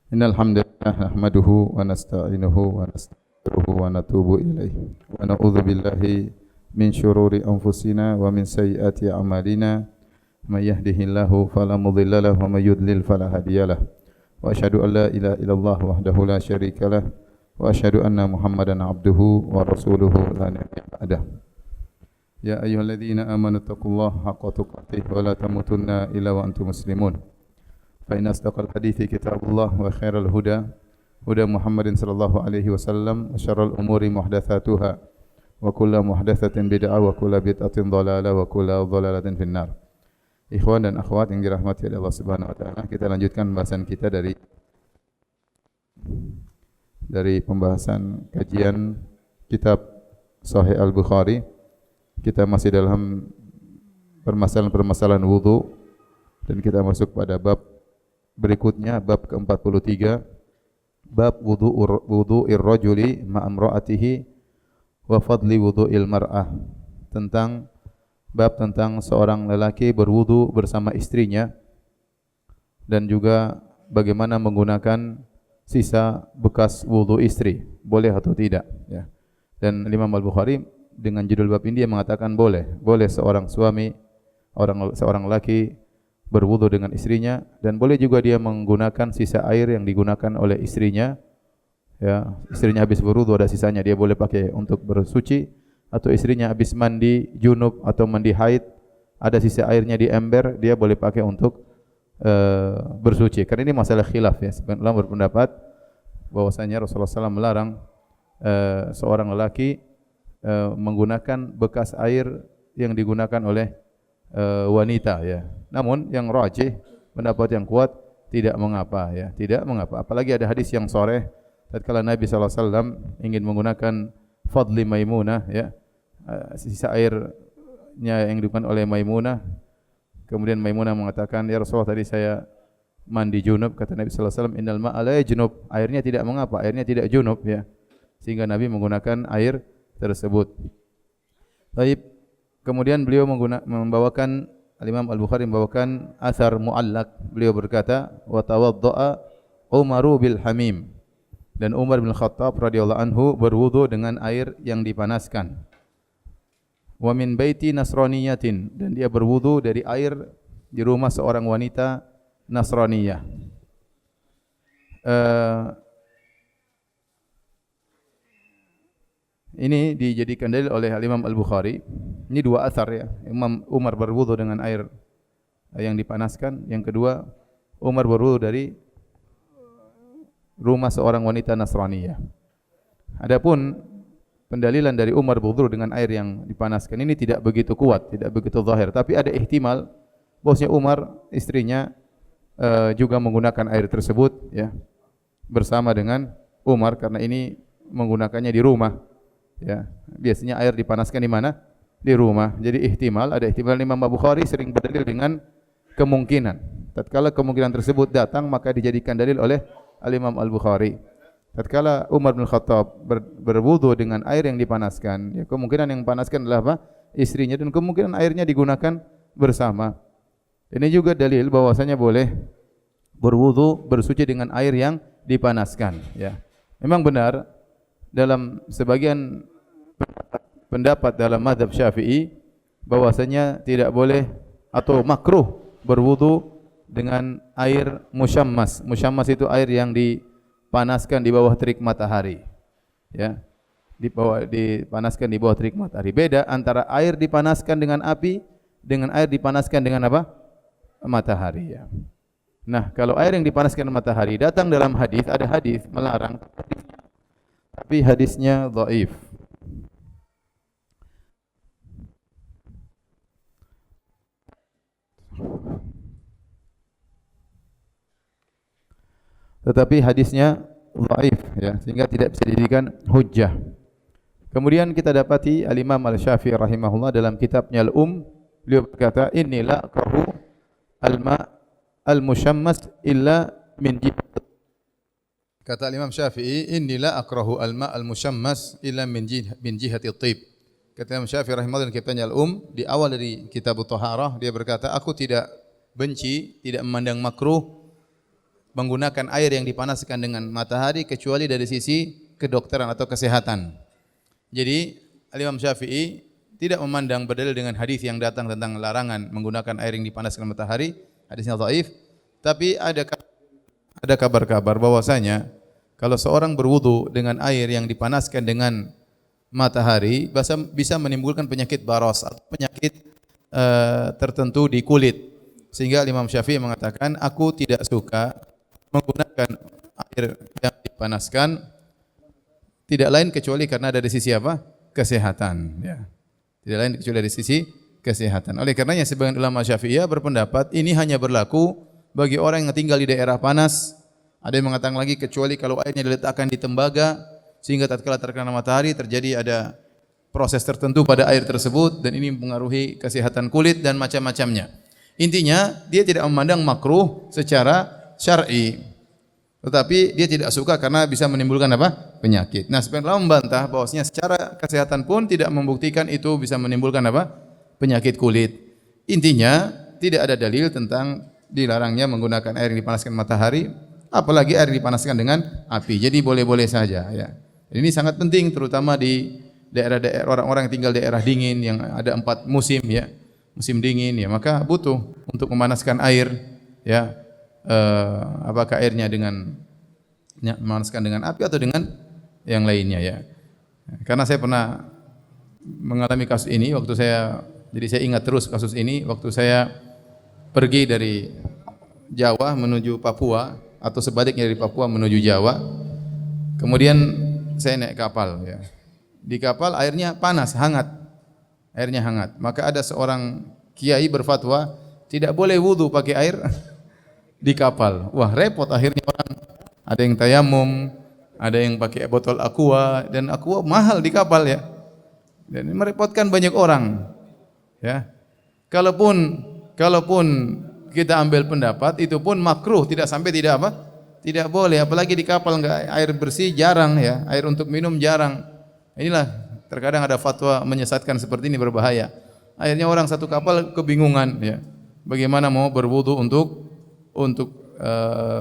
Innal hamdalillah nahmaduhu wa nasta'inuhu wa nastaghfiruhu wa natubu ilaihi wa na'udzu billahi min syururi anfusina wa min sayyiati a'malina may yahdihillahu fala mudilla lahu wa may yudlil fala hadiyalah wa asyhadu an la ilaha illallah wahdahu la syarikalah wa asyhadu anna Muhammadan abduhu wa rasuluhu la nabiyya ba'dah. Ya ayyuhalladzina amanu taqullaha haqqa tuqatih wa la tamutunna illa wa antum muslimun. فإن أصدق الحديث كتاب الله وخير الهدى هدى محمد صلى الله عليه وسلم وشر الأمور محدثاتها وكل محدثة بدعة وكل بدعة ضلالة وكل ضلالة في النار. Ikhwan dan akhwat yang dirahmati oleh Allah Subhanahu wa taala, kita lanjutkan pembahasan kita dari pembahasan kajian kitab Sahih Al-Bukhari. Kita masih dalam permasalahan-permasalahan wudu dan kita masuk pada bab berikutnya, bab ke-43, bab wudu'ir rajuli ma'amra'atihi wa fadli wudu'il mar'ah, bab tentang seorang lelaki berwudu bersama istrinya dan juga bagaimana menggunakan sisa bekas wudu istri, boleh atau tidak, ya. Dan Imam Al-Bukhari dengan judul bab ini dia mengatakan boleh seorang suami, seorang lelaki berwudu dengan istrinya, dan boleh juga dia menggunakan sisa air yang digunakan oleh istrinya. Ya, istrinya habis berwudu ada sisanya, dia boleh pakai untuk bersuci, atau istrinya habis mandi junub atau mandi haid ada sisa airnya di ember, dia boleh pakai untuk bersuci. Karena ini masalah khilaf, ya. Sebagian ulama berpendapat bahwasanya Rasulullah SAW melarang seorang lelaki menggunakan bekas air yang digunakan oleh wanita, ya. Namun yang rajih, pendapat yang kuat, tidak mengapa, ya, tidak mengapa. Apalagi ada hadis yang sharih tatkala Nabi sallallahu alaihi wasallam ingin menggunakan fadli Maimunah, ya, sisa airnya yang digunakan oleh Maimunah. Kemudian Maimunah mengatakan, "Ya Rasulullah, tadi saya mandi junub." Kata Nabi sallallahu alaihi wasallam, "Innal ma'a la yajnub." Airnya tidak mengapa, airnya tidak junub, ya. Sehingga Nabi menggunakan air tersebut. Baik. Kemudian beliau membawakan, Al-Imam Al-Bukhari membawakan athar mu'allaq. Beliau berkata, wa tawadda'a Umaru bil hamim. Dan Umar bin Khattab radhiyallahu anhu berwudu dengan air yang dipanaskan. Wa min baiti nasraniyatin, dan dia berwudu dari air di rumah seorang wanita Nasraniyah. Ini dijadikan dalil oleh Imam Al-Bukhari. Ini dua athar, ya. Imam Umar berwudu dengan air yang dipanaskan. Yang kedua, Umar berwudu dari rumah seorang wanita Nasraniyah. Adapun pendalilan dari Umar berwudu dengan air yang dipanaskan ini tidak begitu kuat, tidak begitu zahir. Tapi ada ihtimal bahwasanya Umar, istrinya, juga menggunakan air tersebut, ya, bersama dengan Umar, karena ini menggunakannya di rumah. Ya, biasanya air dipanaskan di mana? Di rumah. Jadi ada ihtimal Imam Bukhari sering berdalil dengan kemungkinan. Tatkala kemungkinan tersebut datang, maka dijadikan dalil oleh Al-Imam Al-Bukhari. Tatkala Umar bin Khattab berwudu dengan air yang dipanaskan, ya, kemungkinan yang panaskan adalah apa? Istrinya, dan kemungkinan airnya digunakan bersama. Ini juga dalil bahwasanya boleh berwudu, bersuci dengan air yang dipanaskan, ya. Memang benar dalam sebagian pendapat dalam mazhab Syafi'i bahwasanya tidak boleh atau makruh berwudu dengan air musyammas. Musyammas itu air yang dipanaskan di bawah terik matahari, ya. Dipanaskan di bawah terik matahari. Beda antara air dipanaskan dengan api dengan air dipanaskan dengan apa? Matahari, ya. Nah, kalau air yang dipanaskan matahari datang dalam hadis, ada hadis melarang, tapi hadisnya dhaif. Tetapi hadisnya dhaif, ya, sehingga tidak bisa dijadikan hujjah. Kemudian kita dapati Al-Imam Al-Syafi'i rahimahullah dalam kitabnya beliau berkata, "Inni la akrahu al-ma' al-musyammas illa min jihat." Kata Imam Syafi'i, "Inni la akrahu al-ma' al-musyammas illa min jihati at-tib." Kata Imam Syafi'i rahimahullah dalam kitabnya di awal dari kitab Thaharah, dia berkata, "Aku tidak benci, tidak memandang makruh menggunakan air yang dipanaskan dengan matahari kecuali dari sisi kedokteran atau kesehatan. Jadi Imam Syafi'i tidak memandang berdalil dengan hadis yang datang tentang larangan menggunakan air yang dipanaskan matahari, hadisnya dhaif, tapi ada kabar-kabar bahwasanya kalau seorang berwudu dengan air yang dipanaskan dengan matahari bisa menimbulkan penyakit baros atau penyakit tertentu di kulit. Sehingga Imam Syafi'i mengatakan, aku tidak suka menggunakan air yang dipanaskan tidak lain kecuali karena dari sisi apa? Kesehatan. Ya. Tidak lain kecuali dari sisi kesehatan. Oleh karenanya sebagian ulama Syafi'iyah berpendapat ini hanya berlaku bagi orang yang tinggal di daerah panas. Ada yang mengatakan lagi kecuali kalau airnya diletakkan di tembaga sehingga tatkala terkena matahari terjadi ada proses tertentu pada air tersebut dan ini mempengaruhi kesehatan kulit dan macam-macamnya. Intinya dia tidak memandang makruh secara syar'i. Tetapi dia tidak suka karena bisa menimbulkan apa? Penyakit. Nah, sebagian ulama membantah bahwasanya secara kesehatan pun tidak membuktikan itu bisa menimbulkan apa? Penyakit kulit. Intinya tidak ada dalil tentang dilarangnya menggunakan air yang dipanaskan matahari, apalagi air yang dipanaskan dengan api. Jadi boleh-boleh saja ya. Ini sangat penting terutama di daerah-daerah orang-orang yang tinggal di daerah dingin yang ada 4 musim ya. Musim dingin ya, maka butuh untuk memanaskan air ya. Apakah airnya memanaskan dengan api atau dengan yang lainnya ya. Karena saya pernah mengalami kasus ini jadi saya ingat terus kasus ini waktu saya pergi dari Jawa menuju Papua atau sebaliknya dari Papua menuju Jawa. Kemudian saya naik kapal ya. Di kapal airnya panas, hangat. Airnya hangat. Maka ada seorang kiai berfatwa tidak boleh wudu pakai air di kapal. Wah, repot akhirnya orang. Ada yang tayamum, ada yang pakai botol aqua dan aqua mahal di kapal ya. Dan merepotkan banyak orang. Ya. Kalaupun kita ambil pendapat itu pun makruh, tidak sampai tidak apa? Tidak boleh, apalagi di kapal enggak air bersih jarang ya, air untuk minum jarang. Inilah terkadang ada fatwa menyesatkan seperti ini berbahaya. Akhirnya orang satu kapal kebingungan ya. Bagaimana mau berwudu untuk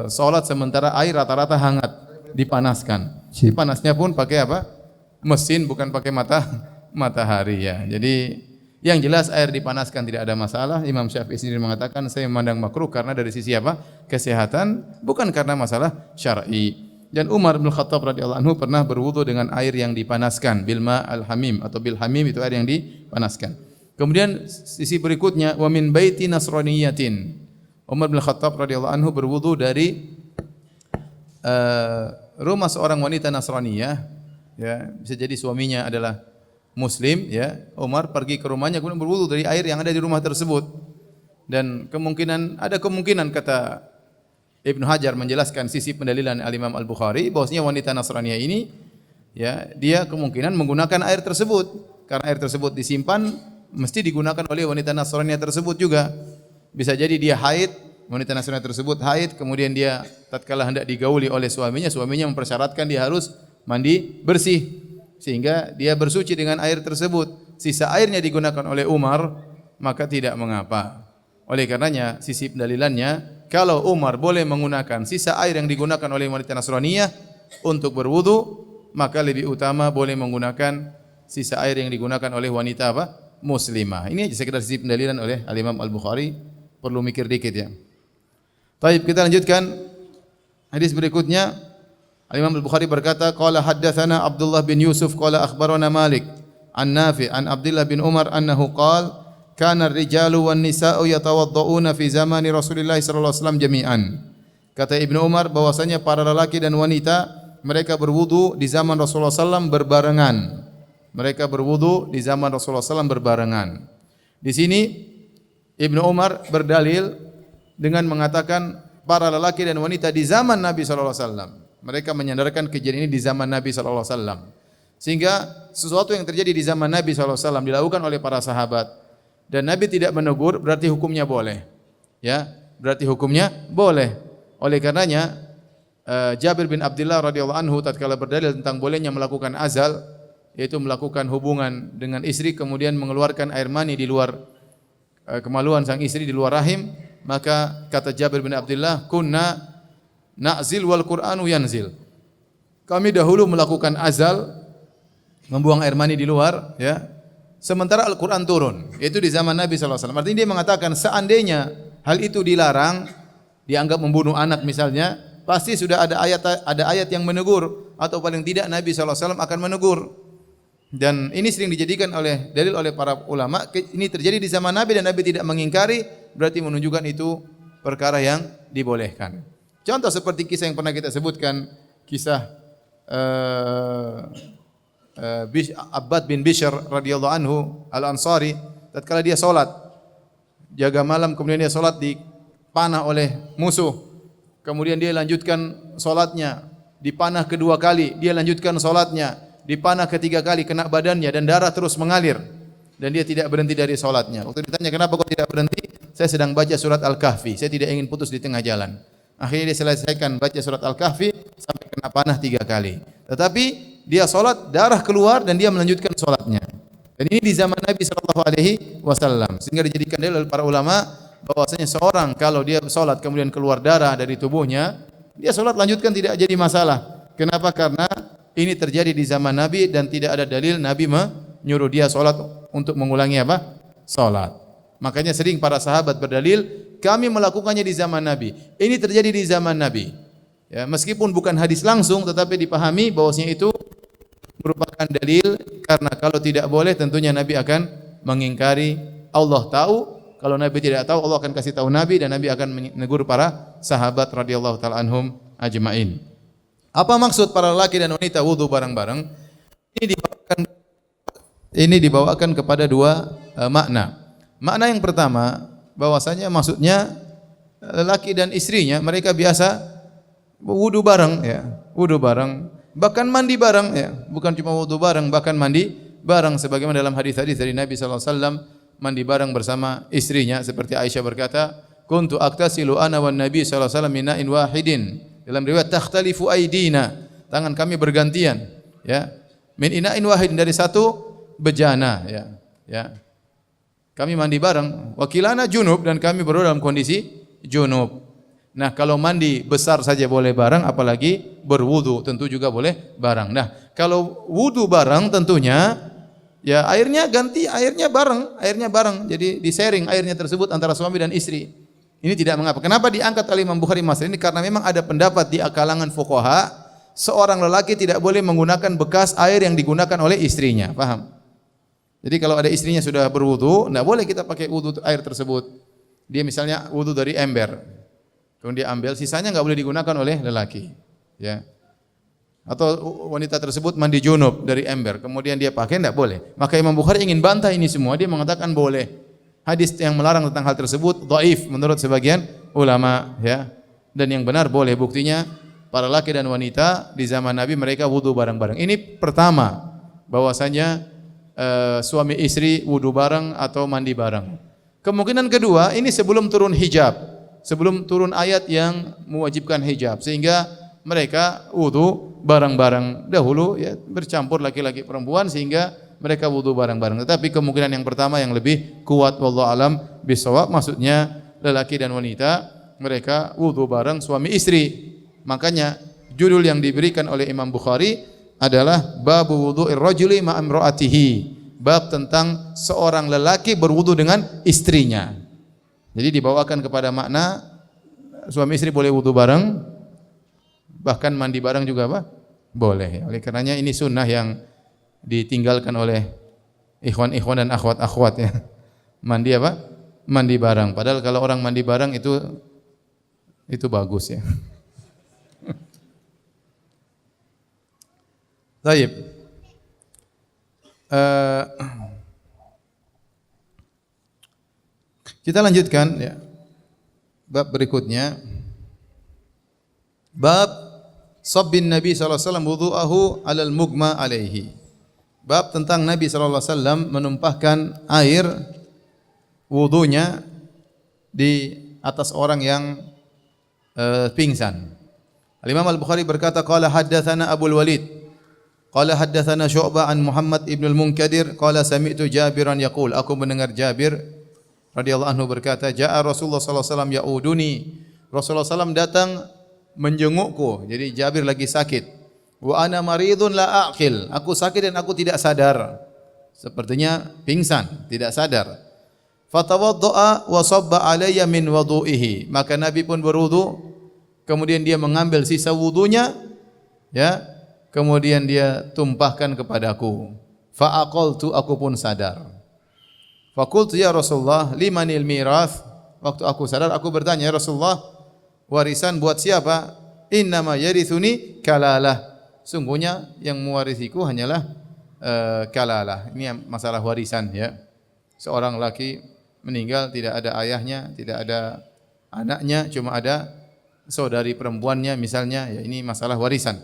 sholat sementara air rata-rata hangat dipanaskan. Panasnya pun pakai apa? Mesin bukan pakai matahari ya. Jadi yang jelas air dipanaskan tidak ada masalah. Imam Syafi'i sendiri mengatakan saya memandang makruh karena dari sisi apa? Kesehatan, bukan karena masalah syar'i. Dan Umar bin Khattab radhiyallahu anhu pernah berwudu dengan air yang dipanaskan, bilma al-hamim atau bil hamim itu air yang dipanaskan. Kemudian sisi berikutnya wa min baiti nasraniyatin. Umar bin Khattab radhiyallahu anhu berwudu dari rumah seorang wanita Nasraniyah ya, bisa jadi suaminya adalah muslim ya. Umar pergi ke rumahnya kemudian berwudu dari air yang ada di rumah tersebut. Dan ada kemungkinan kata Ibnu Hajar menjelaskan sisi pendalilan Al-Imam Al-Bukhari bahwasanya wanita Nasraniyah ini ya, dia kemungkinan menggunakan air tersebut karena air tersebut disimpan mesti digunakan oleh wanita Nasraniyah tersebut juga. Bisa jadi dia haid, wanita Nasraniyah tersebut haid, kemudian dia tatkala hendak digauli oleh suaminya mempersyaratkan dia harus mandi bersih sehingga dia bersuci dengan air tersebut. Sisa airnya digunakan oleh Umar, maka tidak mengapa. Oleh karenanya sisi pendalilannya kalau Umar boleh menggunakan sisa air yang digunakan oleh wanita Nasraniyah untuk berwudu, maka lebih utama boleh menggunakan sisa air yang digunakan oleh wanita apa? Muslimah. Ini sekedar sisi pendalilan oleh Al-Imam Al-Bukhari, perlu mikir dikit ya. Baik, kita lanjutkan hadis berikutnya. Al-Imam Al-Bukhari berkata, qala haddatsana Abdullah bin Yusuf qala akhbarana Malik an Nafi' an Abdullah bin Umar annahu qala kana ar-rijalu wan nisa'u yatawadda'una fi zamani Rasulillah sallallahu alaihi wasallam jami'an. Kata Ibnu Umar bahwasanya para lelaki dan wanita mereka berwudu di zaman Rasulullah sallallahu berbarengan. Mereka berwudu di zaman Rasulullah sallallahu berbarengan. Di sini Ibnu Umar berdalil dengan mengatakan para lelaki dan wanita di zaman Nabi sallallahu alaihi wasallam. Mereka menyandarkan kejadian ini di zaman Nabi sallallahu alaihi wasallam. Sehingga sesuatu yang terjadi di zaman Nabi sallallahu alaihi wasallam dilakukan oleh para sahabat dan Nabi tidak menegur, berarti hukumnya boleh. Ya, berarti hukumnya boleh. Oleh karenanya Jabir bin Abdullah radhiyallahu anhu tatkala berdalil tentang bolehnya melakukan azal, yaitu melakukan hubungan dengan istri kemudian mengeluarkan air mani di luar kemaluan sang istri di luar rahim, maka kata Jabir bin Abdullah, kunna Na'zil wal Qur'anu yanzil. Kami dahulu melakukan azal, membuang air mani di luar, ya. Sementara Al-Qur'an turun. Itu di zaman Nabi sallallahu alaihi wasallam. Artinya dia mengatakan seandainya hal itu dilarang, dianggap membunuh anak misalnya, pasti sudah ada ayat yang menegur, atau paling tidak Nabi sallallahu alaihi wasallam akan menegur. Dan ini sering dijadikan dalil oleh para ulama. Ini terjadi di zaman Nabi dan Nabi tidak mengingkari, berarti menunjukkan itu perkara yang dibolehkan. Contoh seperti kisah yang pernah kita sebutkan, kisah Abbad bin Bishr radhiyallahu anhu al-Ansari, tatkala dia salat jaga malam, kemudian dia salat dipanah oleh musuh. Kemudian dia lanjutkan salatnya, dipanah kedua kali, dia lanjutkan salatnya, dipanah ketiga kali, kena badannya dan darah terus mengalir. Dan dia tidak berhenti dari salatnya. Waktu ditanya kenapa kau tidak berhenti? Saya sedang baca surat Al-Kahfi, saya tidak ingin putus di tengah jalan. Akhirnya dia selesaikan baca surat Al-Kahfi sampai kena panah 3 kali. Tetapi dia salat, darah keluar dan dia melanjutkan salatnya. Dan ini di zaman Nabi sallallahu alaihi wasallam. Sehingga dijadikan dalil oleh para ulama bahwasanya seorang kalau dia salat kemudian keluar darah dari tubuhnya, dia salat lanjutkan tidak jadi masalah. Kenapa? Karena ini terjadi di zaman Nabi dan tidak ada dalil Nabi menyuruh dia salat untuk mengulangi apa? Salat. Makanya sering para sahabat berdalil, kami melakukannya di zaman Nabi. Ini terjadi di zaman Nabi. Ya, meskipun bukan hadis langsung, tetapi dipahami bahwasanya itu merupakan dalil, karena kalau tidak boleh tentunya Nabi akan mengingkari. Allah tahu, kalau Nabi tidak tahu Allah akan kasih tahu Nabi dan Nabi akan menegur para sahabat radhiyallahu taala anhum ajmain. Apa maksud para laki dan wanita wudu bareng-bareng? Ini dibawakan kepada dua makna. Makna yang pertama, bahwasanya maksudnya laki dan istrinya mereka biasa wudu bareng, ya, wudu bareng, bahkan mandi bareng, ya, bukan cuma wudu bareng, bahkan mandi bareng, sebagaimana dalam hadis-hadis dari Nabi sallallahu alaihi wasallam mandi bareng bersama istrinya, seperti Aisyah berkata, kuntu aktasilu ana wan nabi sallallahu alaihi wasallam min na'in wahidin. Dalam riwayat takhtalifu aidina, tangan kami bergantian, ya, min ina'in wahidin, dari satu bejana, ya, ya. Kami mandi bareng, wakilana junub, dan kami berdua dalam kondisi junub. Nah, kalau mandi besar saja boleh bareng, apalagi berwudu tentu juga boleh bareng. Nah, kalau wudu bareng tentunya ya airnya ganti, airnya bareng. Jadi di-sharing airnya tersebut antara suami dan istri. Ini tidak mengapa. Kenapa diangkat oleh Imam Bukhari masalah ini? Karena memang ada pendapat di kalangan fuqaha, seorang lelaki tidak boleh menggunakan bekas air yang digunakan oleh istrinya. Paham? Jadi kalau ada istrinya sudah berwudu, tidak boleh kita pakai wudu air tersebut. Dia misalnya wudu dari ember, kemudian dia ambil, sisanya enggak boleh digunakan oleh lelaki, ya. Atau wanita tersebut mandi junub dari ember, kemudian dia pakai, enggak boleh. Maka Imam Bukhari ingin bantah ini semua, dia mengatakan boleh. Hadis yang melarang tentang hal tersebut dhaif menurut sebagian ulama, ya. Dan yang benar boleh. Buktinya para laki dan wanita di zaman Nabi mereka wudu bareng-bareng. Ini pertama, bahwasanya suami istri wudu bareng atau mandi bareng. Kemungkinan kedua, ini sebelum turun hijab, sebelum turun ayat yang mewajibkan hijab, sehingga mereka wudu bareng-bareng. Dahulu ya bercampur laki-laki perempuan sehingga mereka wudu bareng-bareng. Tetapi kemungkinan yang pertama yang lebih kuat, wallahu alam bisawab, maksudnya lelaki dan wanita mereka wudu bareng suami istri. Makanya judul yang diberikan oleh Imam Bukhari adalah babu wudu'ir rajuli ma'a imra'atihi, bab tentang seorang lelaki berwudu dengan istrinya. Jadi dibawakan kepada makna suami istri boleh wudu bareng, bahkan mandi bareng juga apa? Boleh. Oleh karenanya ini sunnah yang ditinggalkan oleh ikhwan-ikhwan dan akhwat-akhwat, ya. Mandi apa? Mandi bareng. Padahal kalau orang mandi bareng itu bagus, ya. Baik. Kita lanjutkan, ya. Bab berikutnya. Bab sabbin Nabi sallallahu alaihi wasallam wudu'ahu 'alal mugma alaihi. Bab tentang Nabi sallallahu alaihi wasallam menumpahkan air wudunya di atas orang yang pingsan. Al-Imam Al-Bukhari berkata qala haddatsana Abu Walid qala haddatsana Syu'bah an Muhammad ibn al-Munkadir qala sami'tu Jabiran yaqul, aku mendengar Jabir radhiyallahu anhu berkata, jaa Rasulullah sallallahu alaihi wasallam yauduni, Rasulullah sallallahu datang menjengukku. Jadi Jabir lagi sakit. Wa ana maridun la aqil. Aku sakit dan aku tidak sadar. Sepertinya pingsan, tidak sadar. Fatawaddaa wa sabba alayya min wudu'ihi. Maka Nabi pun berwudu, kemudian dia mengambil sisa wudunya, ya. Kemudian dia tumpahkan kepadaku. Fa aqaltu, aku pun sadar. Fa qultu ya Rasulullah, limanil mirath? Waktu aku sadar, aku bertanya, ya Rasulullah, warisan buat siapa? Innama yarithuni kalalah. Sungguhnya yang mewarisiku hanyalah kalalah. Ini masalah warisan, ya. Seorang laki meninggal tidak ada ayahnya, tidak ada anaknya, cuma ada saudari perempuannya misalnya, ya, ini masalah warisan.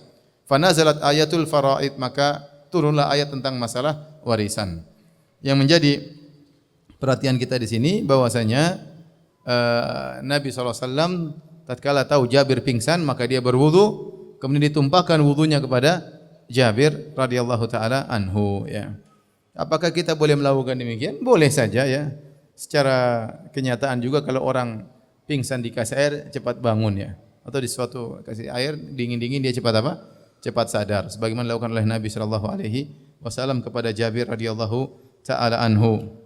Fanazalat ayatul faraid, maka turunlah ayat tentang masalah warisan. Yang menjadi perhatian kita di sini bahwasanya Nabi SAW tatkala tahu Jabir pingsan, maka dia berwudu, kemudian ditumpahkan wudunya kepada Jabir radhiyallahu taala anhu, ya. Apakah kita boleh melakukan demikian? Boleh saja, ya. Secara kenyataan juga kalau orang pingsan dikasih air cepat bangun, ya. Atau di suatu kasih air dingin-dingin dia cepat apa? Cepat sadar. Sebagaimana dilakukan oleh Nabi sallallahu alaihi wasallam kepada Jabir radhiyallahu taala anhu.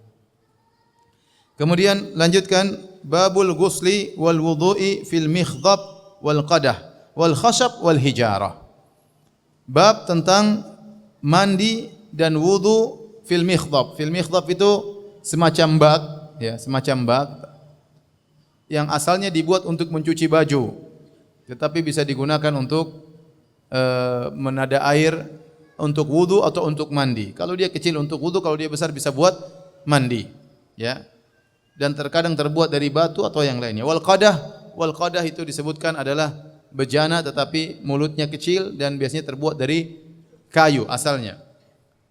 Kemudian lanjutkan babul ghusli wal wudu'i fil mikhdab wal qadah wal khashab wal hijarah. Bab tentang mandi dan wudu fil mikhdab. Fil mikhdab itu semacam bak, ya, semacam bak yang asalnya dibuat untuk mencuci baju, tetapi bisa digunakan untuk menada air untuk wudu atau untuk mandi. Kalau dia kecil untuk wudu, kalau dia besar bisa buat mandi, ya. Dan terkadang terbuat dari batu atau yang lainnya. Wal qadah itu disebutkan adalah bejana tetapi mulutnya kecil dan biasanya terbuat dari kayu asalnya.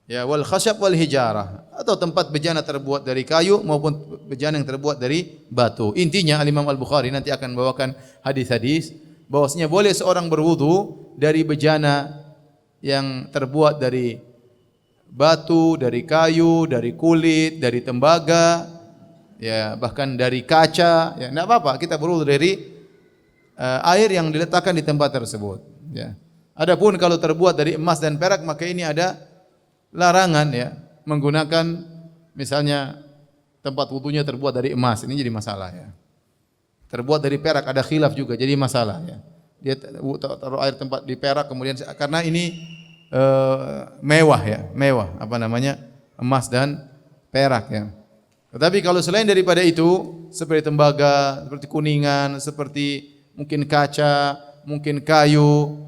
Ya, wal khashab wal hijarah, atau tempat bejana terbuat dari kayu maupun bejana yang terbuat dari batu. Intinya Imam Al-Bukhari nanti akan membawakan hadis-hadis bahwasanya boleh seorang berwudu dari bejana yang terbuat dari batu, dari kayu, dari kulit, dari tembaga, ya, bahkan dari kaca, ya, enggak apa-apa, kita berwudu dari air yang diletakkan di tempat tersebut, ya. Adapun kalau terbuat dari emas dan perak, maka ini ada larangan, ya, menggunakan misalnya tempat wudunya terbuat dari emas, ini jadi masalah, ya. Terbuat dari perak ada khilaf juga, jadi masalah, ya. Dia taruh air tempat di perak kemudian karena ini mewah, ya, mewah, apa namanya, emas dan perak, ya. Tetapi kalau selain daripada itu, seperti tembaga, seperti kuningan, seperti mungkin kaca, mungkin kayu,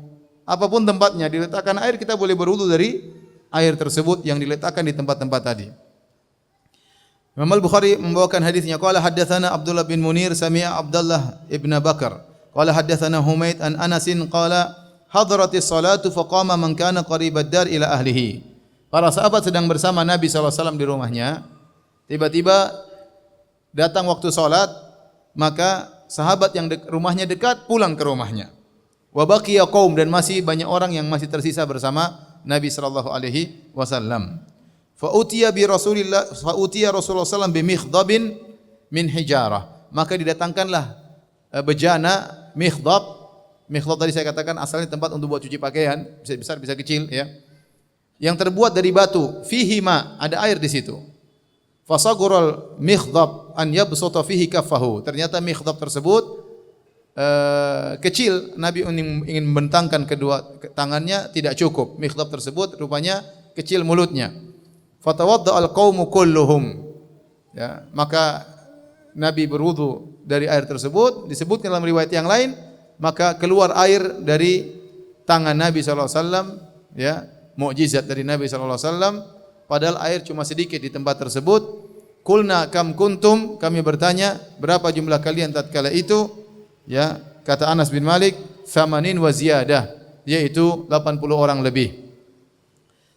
apapun tempatnya diletakkan air, kita boleh berwudu dari air tersebut yang diletakkan di tempat-tempat tadi. Imam Al-Bukhari membawakan hadisnya, qala haddatsana Abdullah bin Munir sami'a Abdullah ibn Bakar qala haddatsana Humaid an Anasin qala hadratis salatu faqama man kana qaribad dar ila ahlihi. Para sahabat sedang bersama Nabi SAW di rumahnya. Tiba-tiba datang waktu salat, maka sahabat yang rumahnya dekat pulang ke rumahnya. Wa baqiya qaum, dan masih banyak orang yang masih tersisa bersama Nabi sallallahu alaihi wasallam. Fa utiya Rasulullah sallallahu bi mikhdabin min hijarah. Maka didatangkanlah bejana mikhdab. Mikhdab tadi saya katakan asalnya tempat untuk buat cuci pakaian, bisa besar bisa kecil, ya. Yang terbuat dari batu, fihi ma, ada air di situ. Fasagural mikhdab an yabsuta fihi kaffahu. Ternyata mikhdab tersebut kecil, Nabi ingin membentangkan kedua tangannya, tidak cukup. Mikhdab tersebut rupanya kecil mulutnya. Fatawadda al-qaumu kulluhum. Ya, maka Nabi berwudu dari air tersebut, disebutkan dalam riwayat yang lain, maka keluar air dari tangan Nabi sallallahu alaihi wasallam, ya, mukjizat dari Nabi sallallahu alaihi wasallam, padahal air cuma sedikit di tempat tersebut. Qulna kam kuntum, kami bertanya, berapa jumlah kalian tatkala itu? Ya, kata Anas bin Malik, thamanin wa ziyadah, yaitu 80 orang lebih.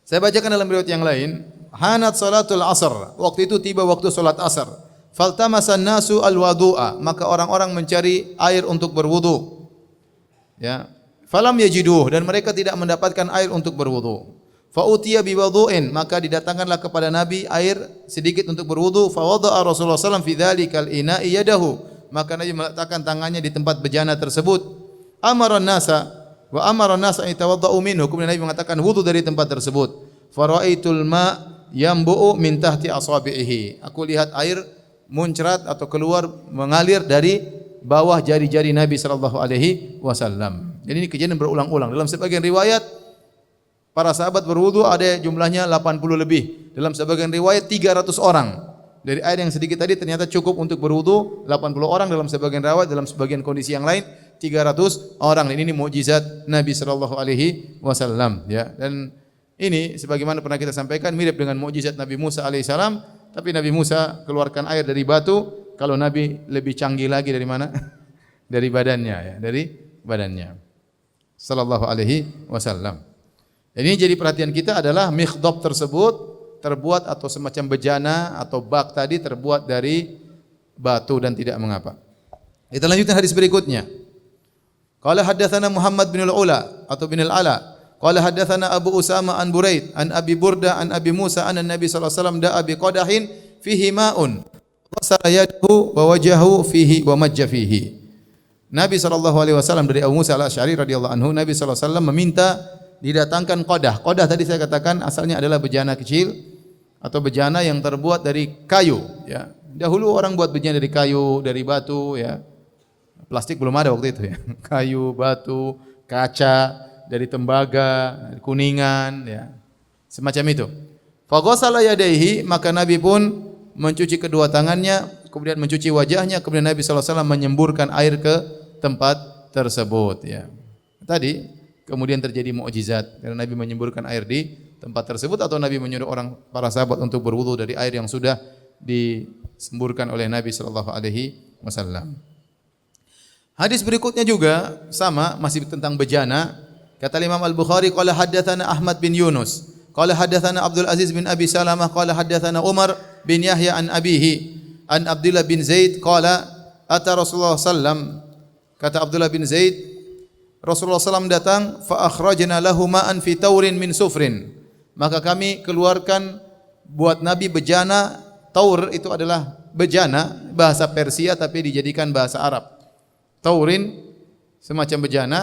Saya bacakan dalam riwayat yang lain, hanat salatul asr, waktu itu tiba waktu salat asar. Faltamasan nasu alwadu'a, maka orang-orang mencari air untuk berwudu. Ya, falam yajiduh, dan mereka tidak mendapatkan air untuk berwudu. Fa utiya biwudu'in, maka didatangkanlah kepada Nabi air sedikit untuk berwudu. Fa wada'a Rasulullah sallallahu alaihi wasallam fi dzalikal ina'i yadahu, maka Nabi meletakkan tangannya di tempat bejana tersebut. Amaran nasa wa amaran nasa an yatawaddau minhu. Kemudian Nabi mengatakan wudu dari tempat tersebut. Faraitul ma yambu'u min tahti asabihi. Aku lihat air muncrat atau keluar mengalir dari bawah jari-jari Nabi sallallahu alaihi wasallam. Jadi ini kejadian berulang-ulang. Dalam sebagian riwayat para sahabat berwudu ada jumlahnya 80 lebih. Dalam sebagian riwayat 300 orang. Dari air yang sedikit tadi ternyata cukup untuk berwudu 80 orang dalam sebagian riwayat, dalam sebagian kondisi yang lain 300 orang. Dan ini mukjizat Nabi sallallahu alaihi wasallam ya. Dan ini sebagaimana pernah kita sampaikan mirip dengan mukjizat Nabi Musa alaihissalam, tapi Nabi Musa keluarkan air dari batu, kalau Nabi lebih canggih lagi dari mana? Dari badannya ya, dari badannya. Sallallahu alaihi wasallam. Ini jadi perhatian kita adalah mikhdab tersebut terbuat atau semacam bejana atau bak tadi terbuat dari batu dan tidak mengapa. Kita lanjutkan hadis berikutnya. Qala haddatsana Muhammad bin al-Ula atau bin al-Ala. Qala haddatsana Abu Usama an Buraid an Abi Burda an Abi Musa anna Nabi sallallahu alaihi wasallam da'a bi qadahin fihi ma'un. Ghasala yadahu wa wajahu fihi wa majja fihi. Nabi sallallahu alaihi wasallam dari Abu Musa al-Asy'ari radhiyallahu anhu, Nabi sallallahu alaihi wasallam meminta didatangkan qadah. Qadah tadi saya katakan asalnya adalah bejana kecil atau bejana yang terbuat dari kayu ya. Dahulu orang buat bejana dari kayu, dari batu ya. Plastik belum ada waktu itu ya. Kayu, batu, kaca, dari tembaga, dari kuningan ya. Semacam itu. Fa ghassala yadayhi, maka Nabi pun mencuci kedua tangannya, kemudian mencuci wajahnya, kemudian Nabi sallallahu alaihi wasallam menyemburkan air ke tempat tersebut ya. Tadi kemudian terjadi mukjizat karena Nabi menyemburkan air di tempat tersebut atau Nabi menyuruh orang para sahabat untuk berwudu dari air yang sudah disemburkan oleh Nabi sallallahu alaihi wasallam. Hadis berikutnya juga sama, masih tentang bejana. Kata Imam Al-Bukhari qala haddatsana Ahmad bin Yunus, qala haddatsana Abdul Aziz bin Abi Salamah, qala haddatsana Umar bin Yahya an abihi an Abdullah bin Zaid qala ata Rasulullah sallam. Kata Abdullah bin Zaid, Rasulullah SAW datang, fa akhrajna lahu ma'an fi taurin min sufrin. Maka kami keluarkan buat Nabi bejana. Taur itu adalah bejana bahasa Persia tapi dijadikan bahasa Arab. Taurin semacam bejana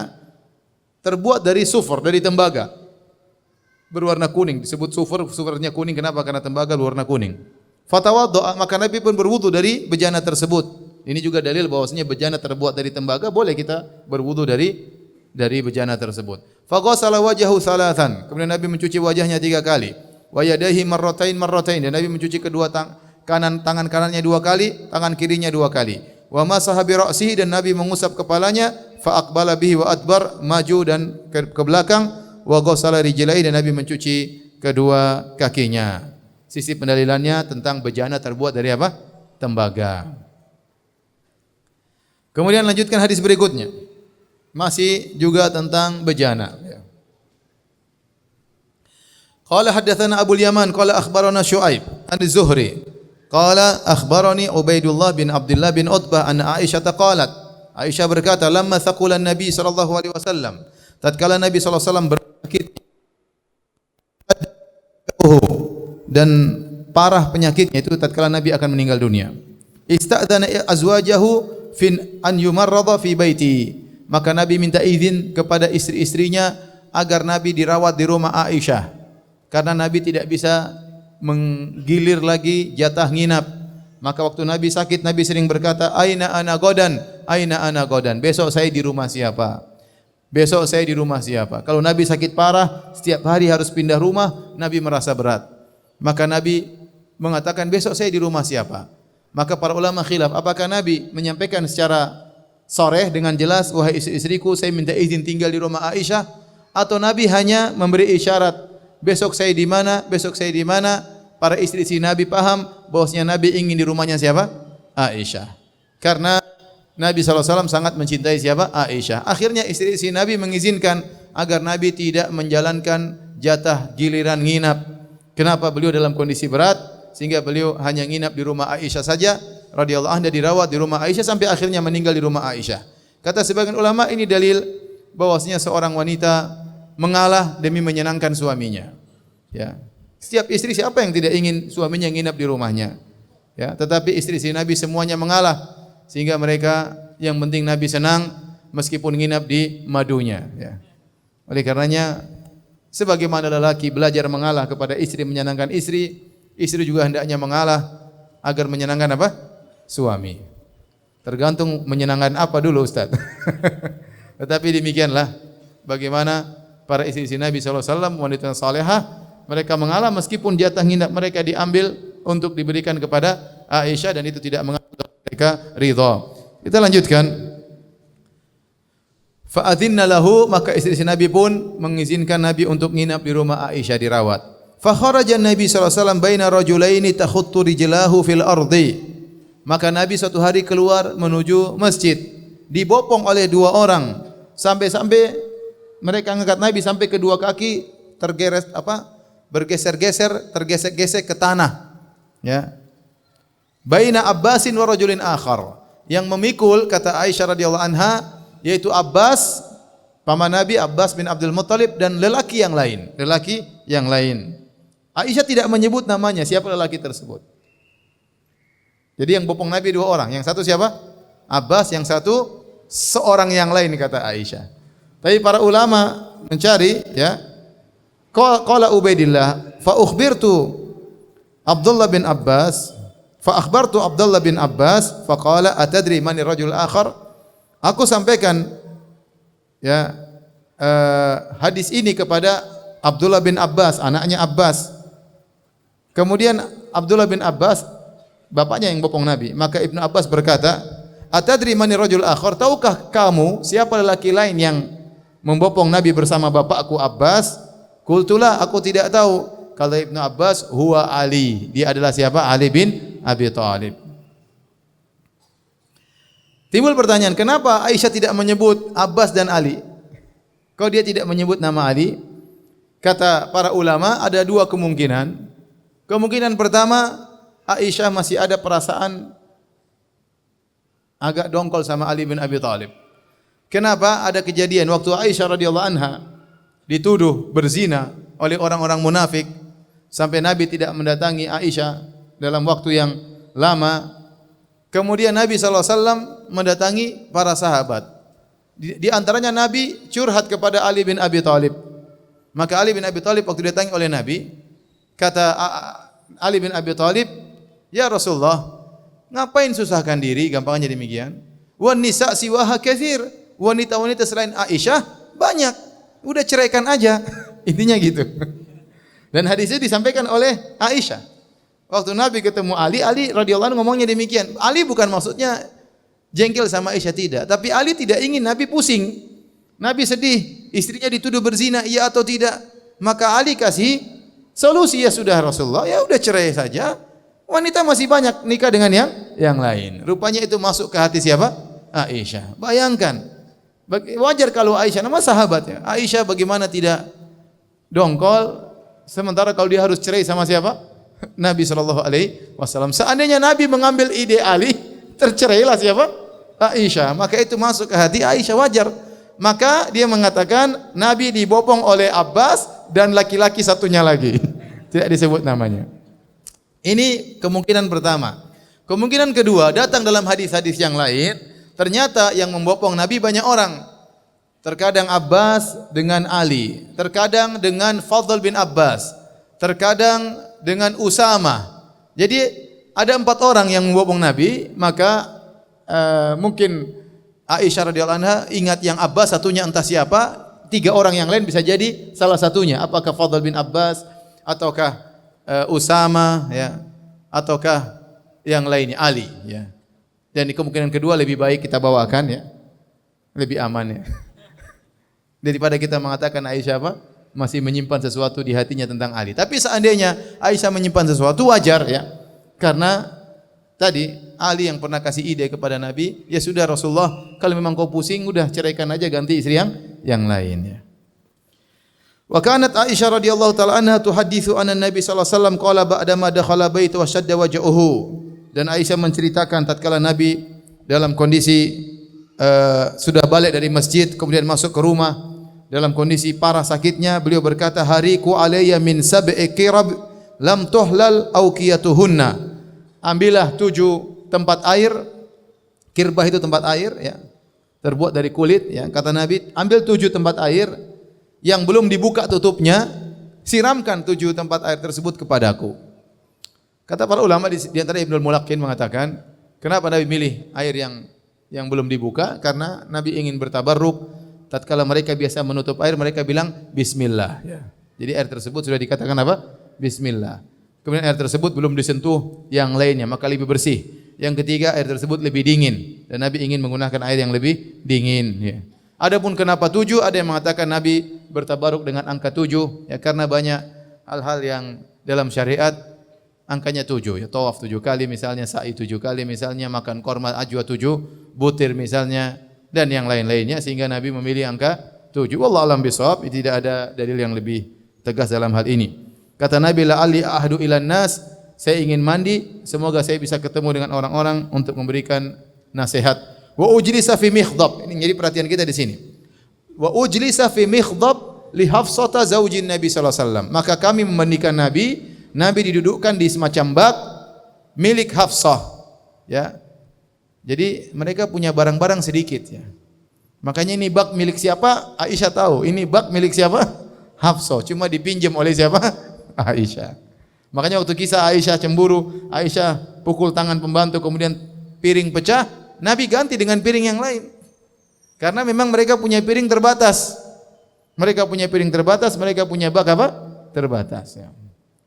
terbuat dari sufur, dari tembaga. Berwarna kuning, disebut sufur, sufurnya kuning kenapa? Karena tembaga berwarna kuning. Fatawadda, maka Nabi pun berwudu dari bejana tersebut. Ini juga dalil bahwasanya bejana terbuat dari tembaga, boleh kita berwudu dari bejana tersebut. Fa ghassala wajhahu thalathan. Kemudian Nabi mencuci wajahnya 3 kali. Wa yadayhi marratain. Dan Nabi mencuci kedua tangan kanannya 2 kali, tangan kirinya 2 kali. Wa masaha bi ra'sihi, dan Nabi mengusap kepalanya, fa aqbala bihi wa adbar, maju dan ke belakang, wa ghassala rijlaihi, dan Nabi mencuci kedua kakinya. Sisi pendalilannya tentang bejana terbuat dari apa? Tembaga. Kemudian lanjutkan hadis berikutnya. Masih juga tentang bejana. Qala haddatsana Abu Yaman qala akhbarana Syuaib an Az-Zuhri qala akhbarani Ubaidullah bin Abdullah bin Utbah an Aisyah qalat. Aisyah berkata, lamma thaqula Nabi sallallahu alaihi wasallam, tatkala Nabi sallallahu alaihi wasallam bersakit dan parah penyakitnya, itu tatkala Nabi akan meninggal dunia. Ista'dzana azwajahu fin an yumarrada fi baiti. Maka Nabi minta izin kepada istri-istrinya agar Nabi dirawat di rumah Aisyah. Karena Nabi tidak bisa menggilir lagi jatah nginap. Maka waktu Nabi sakit, Nabi sering berkata, Aina ana godan, aina ana godan. Besok saya di rumah siapa? Besok saya di rumah siapa? Kalau Nabi sakit parah, setiap hari harus pindah rumah, Nabi merasa berat. Maka Nabi mengatakan, besok saya di rumah siapa? Maka para ulama khilaf, apakah Nabi menyampaikan secara shareh dengan jelas, wahai istri-istriku, saya minta izin tinggal di rumah Aisyah, atau Nabi hanya memberi isyarat, besok saya di mana, besok saya di mana. Para istri-istri Nabi paham bahwasanya Nabi ingin di rumahnya siapa? Aisyah. Karena Nabi SAW sangat mencintai siapa? Aisyah. Akhirnya istri-istri Nabi mengizinkan agar Nabi tidak menjalankan jatah giliran nginap. Kenapa? Beliau dalam kondisi berat, sehingga beliau hanya nginap di rumah Aisyah saja radhiyallahu anha, dirawat di rumah Aisyah sampai akhirnya meninggal di rumah Aisyah. Kata sebagian ulama, ini dalil bahwasanya seorang wanita mengalah demi menyenangkan suaminya. Ya. Setiap istri siapa yang tidak ingin suaminya nginap di rumahnya? Ya, tetapi istri-istri Nabi semuanya mengalah sehingga mereka yang penting Nabi senang, meskipun nginap di madunya, ya. Oleh karenanya sebagaimana lelaki belajar mengalah kepada istri menyenangkan istri, istri juga hendaknya mengalah agar menyenangkan apa? Suami. Tergantung menyenangkan apa dulu, Ustaz. Tetapi demikianlah bagaimana para istri Nabi SAW, wanita salehah, mereka mengalah meskipun jatah nginap mereka diambil untuk diberikan kepada Aisyah dan itu tidak mengapa mereka ridha. Kita lanjutkan. Fa'adzinna lahu, maka istri Nabi pun mengizinkan Nabi untuk nginap di rumah Aisyah dirawat. Fa kharaja Nabi sallallahu alaihi wasallam baina rajulaini takhuttu rijlahu fil ardi. Maka Nabi suatu hari keluar menuju masjid, dibopong oleh dua orang, sampai-sampai mereka angkat Nabi sampai kedua kaki bergeser-geser, tergesek-gesek ke tanah. Ya. Baina Abbasin wa rajulin akhar. Yang memikul kata Aisyah radhiyallahu anha yaitu Abbas, paman Nabi Abbas bin Abdul Muttalib dan lelaki yang lain. Aisyah tidak menyebut namanya siapa lelaki tersebut. Jadi yang bopong Nabi dua orang, yang satu siapa? Abbas, yang satu seorang yang lain kata Aisyah. Tapi para ulama mencari, ya. Qala Ubaidillah, fa ukhbirtu Abdullah bin Abbas, fa akhbartu Abdullah bin Abbas, fa qala atadri man ar-rajul akhar? Aku sampaikan ya hadis ini kepada Abdullah bin Abbas, anaknya Abbas. Kemudian Abdullah bin Abbas bapaknya yang bopong Nabi. Maka Ibnu Abbas berkata, "Atadri mani rajul akhar? Tahukah kamu siapa lelaki lain yang membopong Nabi bersama bapakku Abbas?" Qultulah, aku tidak tahu. Kata Ibnu Abbas, "Huwa Ali." Dia adalah siapa? Ali bin Abi Thalib. Timbul pertanyaan, kenapa Aisyah tidak menyebut Abbas dan Ali? Kok dia tidak menyebut nama Ali? Kata para ulama, ada dua kemungkinan. Kemungkinan pertama, Aisyah masih ada perasaan agak dongkol sama Ali bin Abi Thalib. Kenapa? Ada kejadian waktu Aisyah radhiyallahu anha dituduh berzina oleh orang-orang munafik sampai Nabi tidak mendatangi Aisyah dalam waktu yang lama. Kemudian Nabi SAW mendatangi para sahabat. Di antaranya Nabi curhat kepada Ali bin Abi Thalib. Maka Ali bin Abi Thalib waktu didatangi oleh Nabi, kata Ali bin Abi Thalib, "Ya Rasulullah, ngapain susahkan diri?" Gampangnya demikian. "Wan nisa siwaha katsir." Wanita-wanita selain Aisyah banyak. Udah ceraikan aja. Intinya gitu. Dan hadisnya disampaikan oleh Aisyah. Waktu Nabi ketemu Ali radhiyallahu anhu ngomongnya demikian. Ali bukan maksudnya jengkel sama Aisyah, tidak, tapi Ali tidak ingin Nabi pusing. Nabi sedih, istrinya dituduh berzina, iya atau tidak? Maka Ali kasih solusi, ya sudah Rasulullah, ya udah cerai saja. Wanita masih banyak, nikah dengan yang lain. Rupanya itu masuk ke hati siapa? Aisyah. Bayangkan, wajar kalau Aisyah, nama sahabatnya. Aisyah bagaimana tidak dongkol, sementara kalau dia harus cerai sama siapa? Nabi SAW. Seandainya Nabi mengambil ide Ali, tercerailah siapa? Aisyah. Maka itu masuk ke hati Aisyah, wajar. Maka dia mengatakan Nabi dibopong oleh Abbas dan laki-laki satunya lagi. Tidak disebut namanya. Ini kemungkinan pertama. Kemungkinan kedua, datang dalam hadis-hadis yang lain, ternyata yang membopong Nabi banyak orang. Terkadang Abbas dengan Ali, terkadang dengan Fadl bin Abbas, terkadang dengan Usama. Jadi ada 4 orang yang membopong Nabi, maka mungkin Aisyah radhiyallahu anha ingat yang Abbas, satunya entah siapa, 3 orang yang lain bisa jadi salah satunya. Apakah Fadl bin Abbas ataukah Usama, ya, ataukah yang lainnya Ali, ya. Dan di kemungkinan kedua lebih baik kita bawakan, ya, lebih aman, ya. Daripada kita mengatakan Aisyah apa? Masih menyimpan sesuatu di hatinya tentang Ali. Tapi seandainya Aisyah menyimpan sesuatu, wajar, ya. Karena tadi Ali yang pernah kasih ide kepada Nabi, ya sudah Rasulullah, kalau memang kau pusing, udah ceraikan aja, ganti istri yang lain, ya. Wa kanat Aisyah radhiyallahu taala anha tuhadditsu anna Nabi sallallahu alaihi wasallam qala ba'da ma dakhala bait wa shadda wajhuhu. Dan Aisyah menceritakan tatkala Nabi dalam kondisi sudah balik dari masjid kemudian masuk ke rumah dalam kondisi parah sakitnya, beliau berkata, "Hariku alayya min sab'i qirab lam tuhlal awqiyatuhunna." Ambillah 7 tempat air, kirbah itu tempat air, ya. terbuat dari kulit, ya. Kata Nabi, ambil 7 tempat air yang belum dibuka tutupnya, siramkan 7 tempat air tersebut kepadaku. Kata para ulama di antara Ibnul Mulaqqin mengatakan, kenapa Nabi milih air yang belum dibuka? Karena Nabi ingin bertabarruk. Tatkala mereka biasa menutup air, mereka bilang bismillah, ya. Jadi air tersebut sudah dikatakan apa? Bismillah. Kemudian air tersebut belum disentuh yang lainnya, maka lebih bersih. Yang ketiga, air tersebut lebih dingin dan Nabi ingin menggunakan air yang lebih dingin, ya. Adapun kenapa 7, ada yang mengatakan Nabi bertabaruk dengan angka 7, ya, karena banyak hal-hal yang dalam syariat angkanya 7, ya. Tawaf 7 kali misalnya, sa'i 7 kali misalnya, makan korma ajwa 7 butir misalnya, dan yang lain-lainnya, sehingga Nabi memilih angka 7. Wallahu a'lam bishawab, tidak ada dalil yang lebih tegas dalam hal ini. Kata Nabi, la'alli ahdu ilan nas, saya ingin mandi, semoga saya bisa ketemu dengan orang-orang untuk memberikan nasihat. Wa ujlisa fi mikhdab, ini jadi perhatian kita di sini. Wa ujlisa fi mikhdab li Hafsata zaujin Nabi sallallahu alaihi wasallam. Maka kami memandikan Nabi, Nabi didudukkan di semacam bak milik Hafsah, ya. Jadi mereka punya barang-barang sedikit, ya. Makanya ini bak milik siapa? Aisyah tahu. Ini bak milik siapa? Hafsah, cuma dipinjam oleh siapa? Aisyah. Makanya waktu kisah Aisyah cemburu, Aisyah pukul tangan pembantu, kemudian piring pecah, Nabi ganti dengan piring yang lain. Karena memang mereka punya piring terbatas. Mereka punya piring terbatas, mereka punya bak apa? Terbatas, ya.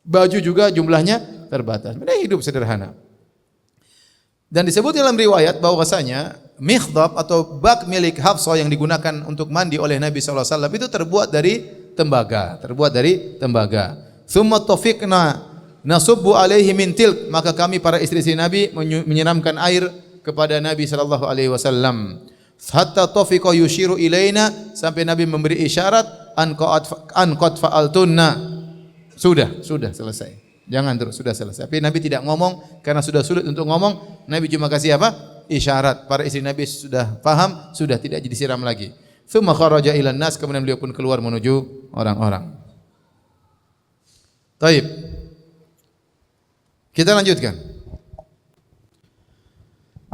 Baju juga jumlahnya terbatas. Mereka hidup sederhana. Dan disebut dalam riwayat bahwasanya mikhdab atau bak milik Hafsah yang digunakan untuk mandi oleh Nabi sallallahu alaihi wasallam itu terbuat dari tembaga. Tsumma tafiqna nasubbu alaihi min tilk, maka kami para istri-istri Nabi menyiramkan air kepada Nabi sallallahu alaihi wasallam. Hatta tafiqa yushiru ilaina, sampai Nabi memberi isyarat an qad fa'altunna. Sudah selesai. Jangan terus, sudah selesai. Tapi Nabi tidak ngomong karena sudah sulit untuk ngomong. Nabi cuma kasih apa? Isyarat. Para istri Nabi sudah paham, sudah tidak disiram lagi. Tsumma kharaja ilan nas, kemudian beliau pun keluar menuju orang-orang. Taib. Kita lanjutkan.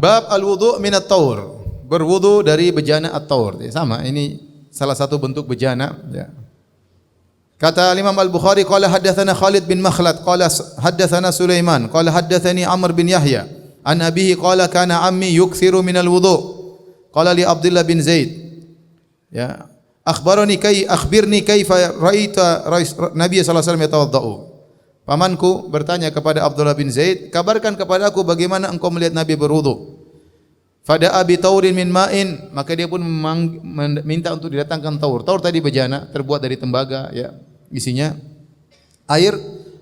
Bab al-wudu' min at-taur. Berwudu dari bejana at-taur. Sama, ini salah satu bentuk bejana, ya. Kata Imam Al-Bukhari, qala haddatsana Khalid bin Makhlad, qala haddatsana Sulaiman, qala haddatsani Amr bin Yahya, an abihi qala kana ammi yukthiru min al-wudu'. Qala li Abdullah bin Zaid, ya, akhbirni kaifa ra'aita Nabi sallallahu alaihi wasallam yatawaddau. Pamanku bertanya kepada Abdullah bin Zaid, kabarkan kepada aku bagaimana engkau melihat Nabi berwudu. Fada abi taurin min ma'in, maka dia pun minta untuk didatangkan taur. Taur tadi bejana terbuat dari tembaga, ya, isinya air.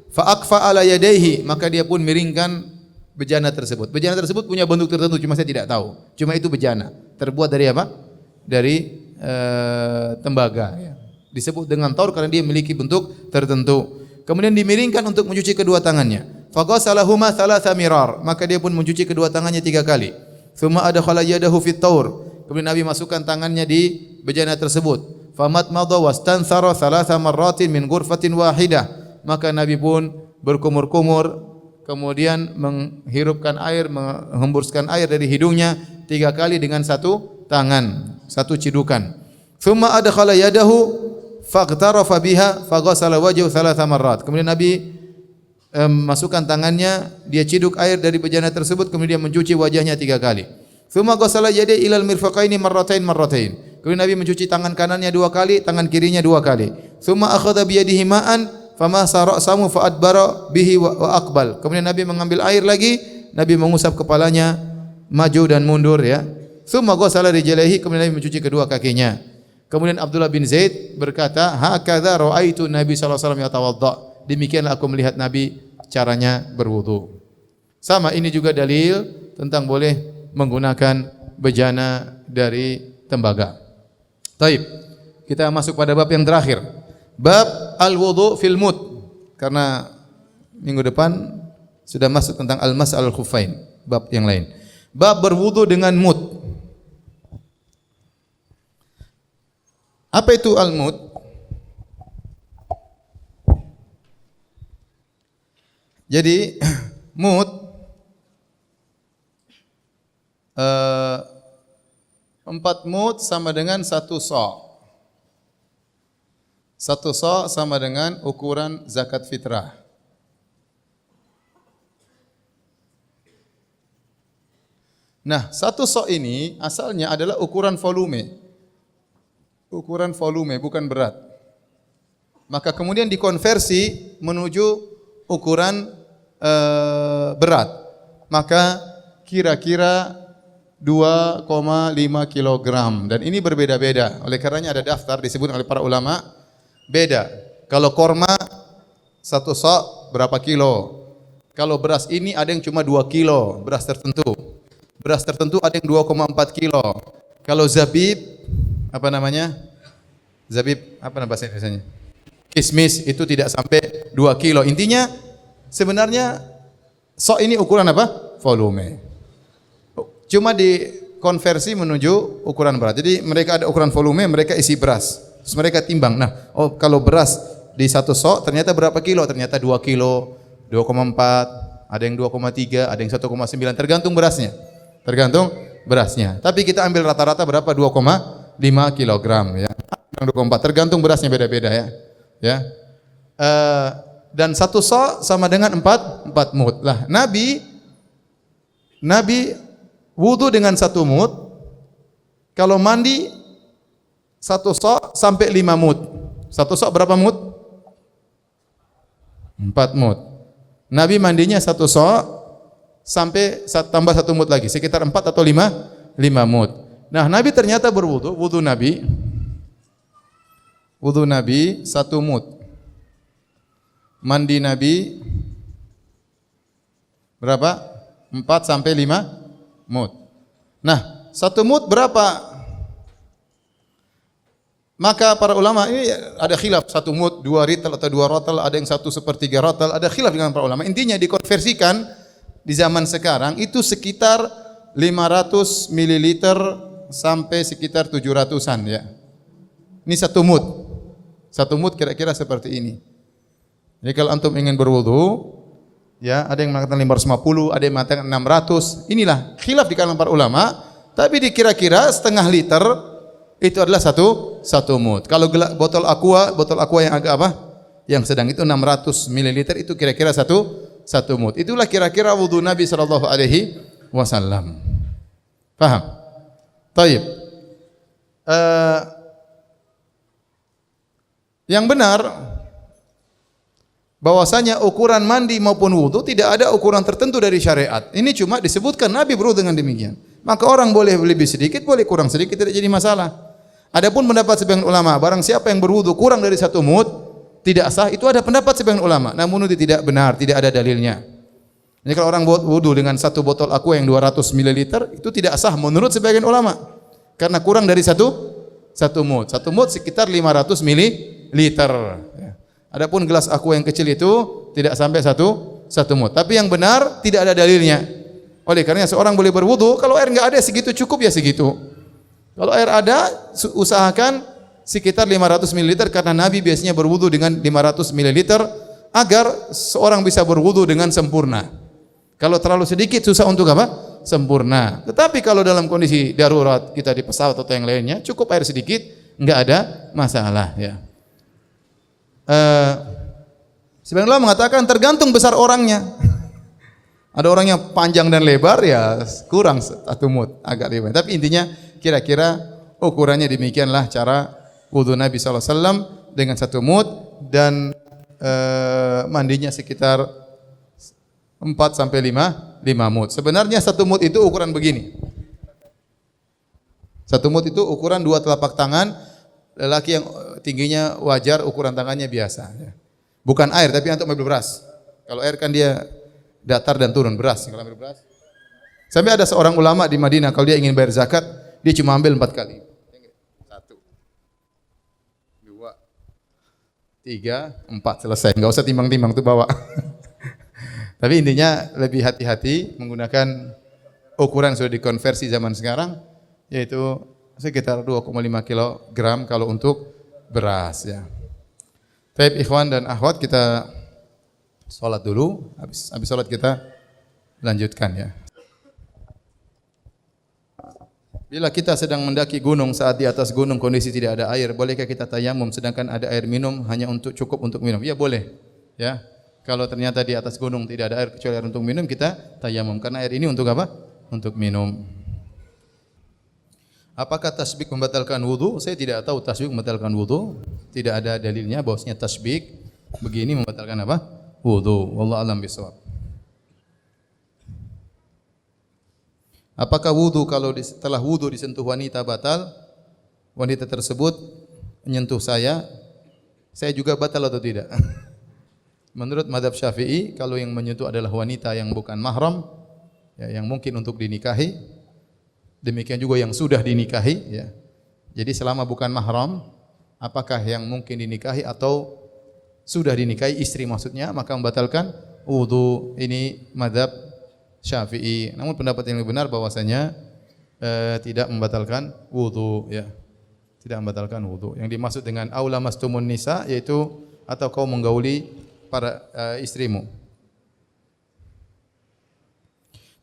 Fa aqfa ala yadayhi, maka dia pun miringkan bejana tersebut. Bejana tersebut punya bentuk tertentu, cuma saya tidak tahu. Cuma itu bejana, terbuat dari apa? Dari tembaga, ya. Disebut dengan taur karena dia memiliki bentuk tertentu. Kemudian dimiringkan untuk mencuci kedua tangannya. Fa ghasalahuma thalatha mirar, maka dia pun mencuci kedua tangannya 3 kali. Tsumma adkhala yadahu fit taur, kemudian Nabi masukkan tangannya di bejana tersebut. Famat madha wastanthara thalatha marratin min ghurfatin wahidah, maka Nabi pun berkumur-kumur, kemudian menghirupkan air, menghembuskan air dari hidungnya 3 kali dengan satu tangan, satu cidukan. Tsumma adkhala yadahu faghtarafa biha faghasala wajhahu thalatha marrat, kemudian Nabi masukkan tangannya, dia ciduk air dari bejana tersebut, kemudian mencuci wajahnya 3 kali. Tsumma ghasala yadayhi ilal mirfaqaini marratain. Kemudian Nabi mencuci tangan kanannya 2 kali, tangan kirinya 2 kali. Tsumma akhadha bi yadihi ma'an famasa ra'sahu fa adbara bihi wa aqbal. Kemudian Nabi mengambil air lagi, Nabi mengusap kepalanya maju dan mundur, ya. Tsumma ghasala rijlaihi, kemudian Nabi mencuci kedua kakinya. Kemudian Abdullah bin Zaid berkata, hakadza ra'aitu Nabi sallallahu alaihi wasallam yatawadda. Demikianlah aku melihat Nabi caranya berwudu. Sama, ini juga dalil tentang boleh menggunakan bejana dari tembaga. Taib. Kita masuk pada bab yang terakhir. Bab al-wudu fil mud. Karena minggu depan sudah masuk tentang al-mas al-khuffain, bab yang lain. Bab berwudu dengan mud. Apa itu al-mud? Jadi mud 4 mud sama dengan 1 sa'. 1 sa' sama dengan ukuran zakat fitrah. Nah, 1 sa' ini asalnya adalah ukuran volume. Ukuran volume, bukan berat. Maka kemudian dikonversi menuju ukuran berat. Maka kira-kira 2,5 kilogram. Dan ini berbeda-beda. Oleh karenanya ada daftar disebut oleh para ulama. Beda. Kalau korma 1 sa' berapa kilo? Kalau beras ini ada yang cuma 2 kilo, beras tertentu. Beras tertentu ada yang 2,4 kilo. Kalau zabib, apa namanya? Zabib, apa nama bahasa Indonesianya? Kismis itu tidak sampai 2 kilo. Intinya sebenarnya sa' ini ukuran apa? Volume. Cuma dikonversi menuju ukuran berat. Jadi mereka ada ukuran volume, mereka isi beras. Terus mereka timbang. Nah, kalau beras di 1 sa' ternyata berapa kilo? Ternyata 2 kilo, 2,4, ada yang 2,3, ada yang 1,9, tergantung berasnya. Tergantung berasnya. Tapi kita ambil rata-rata berapa? 2,5 kilogram ya. 2,4 tergantung berasnya beda-beda ya. Ya. Dan 1 sa' sama dengan 4 mud. Lah, Nabi wudu dengan 1 mud. Kalau mandi 1 sa' sampai 5 mud. 1 sa' berapa mud? 4 mud. Nabi mandinya 1 sa' sampai tambah 1 mud lagi, sekitar 4 atau 5 mud. Nah, Nabi ternyata berwudu, wudu Nabi 1 mud. Mandi Nabi berapa? 4 sampai 5 mud. Nah, 1 mud berapa? Maka para ulama ini ada khilaf, 1 mud, 2 rital atau 2 rotal, ada yang 1/3 rotal, ada khilaf dengan para ulama. Intinya dikonversikan di zaman sekarang itu sekitar 500 mililiter sampai sekitar 700-an ya. Ini 1 mud. 1 mud kira-kira seperti ini. Jadi kalau antum ingin berwudu, ya ada yang mengatakan 550, ada yang mengatakan 600. Inilah khilaf di kalangan para ulama, tapi dikira-kira setengah liter itu adalah 1 mud. Kalau botol aqua yang agak apa? Yang sedang itu 600 mililiter itu kira-kira 1 mud. Itulah kira-kira wudu Nabi sallallahu alaihi wasallam. Paham? Baik. Yang benar bahwasanya ukuran mandi maupun wudu tidak ada ukuran tertentu dari syariat. Ini cuma disebutkan Nabi berwudu dengan demikian. Maka orang boleh lebih sedikit, boleh kurang sedikit, tidak jadi masalah. Adapun pendapat sebagian ulama, barang siapa yang berwudu kurang dari 1 mud tidak sah, itu ada pendapat sebagian ulama. Namun itu tidak benar, tidak ada dalilnya. Jadi kalau orang buat wudu dengan 1 botol aqua yang 200 ml itu tidak sah menurut sebagian ulama. Karena kurang dari 1 mud. 1 mud sekitar 500 ml. Adapun gelas aqua yang kecil itu tidak sampai 1 mud. Tapi yang benar tidak ada dalilnya. Oleh karena seorang boleh berwudu, kalau air enggak ada segitu cukup ya segitu. Kalau air ada usahakan sekitar 500 ml karena Nabi biasanya berwudu dengan 500 ml agar seorang bisa berwudu dengan sempurna. Kalau terlalu sedikit susah untuk apa? Sempurna. Tetapi kalau dalam kondisi darurat kita di pesawat atau yang lainnya cukup air sedikit, enggak ada masalah ya. Sebagian ulama mengatakan tergantung besar orangnya. Ada orang yang panjang dan lebar ya kurang 1 mud, agak lebar. Tapi intinya kira-kira ukurannya demikianlah cara wudu Nabi SAW dengan 1 mud dan mandinya sekitar 4 sampai 5 mud. Sebenarnya 1 mud itu ukuran begini. 1 mud itu ukuran 2 telapak tangan lelaki yang tingginya wajar, ukuran tangannya biasa. Bukan air, tapi untuk ambil beras. Kalau air kan dia datar dan turun, beras. Kalau ambil beras. Sampai ada seorang ulama di Madinah, kalau dia ingin bayar zakat, dia cuma ambil 4 kali. 1, 2, 3, 4, selesai. Enggak usah timbang-timbang tuh bawa. Tapi intinya lebih hati-hati menggunakan ukuran sudah dikonversi zaman sekarang, yaitu sekitar 2,5 kilogram kalau untuk beras ya. Baik ikhwan dan akhwat, kita salat dulu, habis salat kita lanjutkan ya. Bila kita sedang mendaki gunung, saat di atas gunung kondisi tidak ada air, bolehkah kita tayamum sedangkan ada air minum hanya untuk cukup untuk minum? Ya boleh. Ya. Kalau ternyata di atas gunung tidak ada air kecuali air untuk minum, kita tayamum karena air ini untuk apa? Untuk minum. Apakah tasbih membatalkan wudu? Saya tidak tahu tasbih membatalkan wudu. Tidak ada dalilnya bahwasanya tasbih begini membatalkan apa? Wudu. Wallahu a'lam bishawab. Apakah wudu kalau setelah wudu disentuh wanita batal? Wanita tersebut menyentuh saya juga batal atau tidak? Menurut mazhab Syafi'i, kalau yang menyentuh adalah wanita yang bukan mahram, ya, yang mungkin untuk dinikahi, demikian juga yang sudah dinikahi, ya. Jadi selama bukan mahram, apakah yang mungkin dinikahi atau sudah dinikahi istri maksudnya, maka membatalkan wudu. Ini mazhab Syafi'i. Namun pendapat yang lebih benar bahwasanya tidak membatalkan wudu, ya. Tidak membatalkan wudu. Yang dimaksud dengan aula mastumun nisa yaitu atau kau menggauli para istrimu.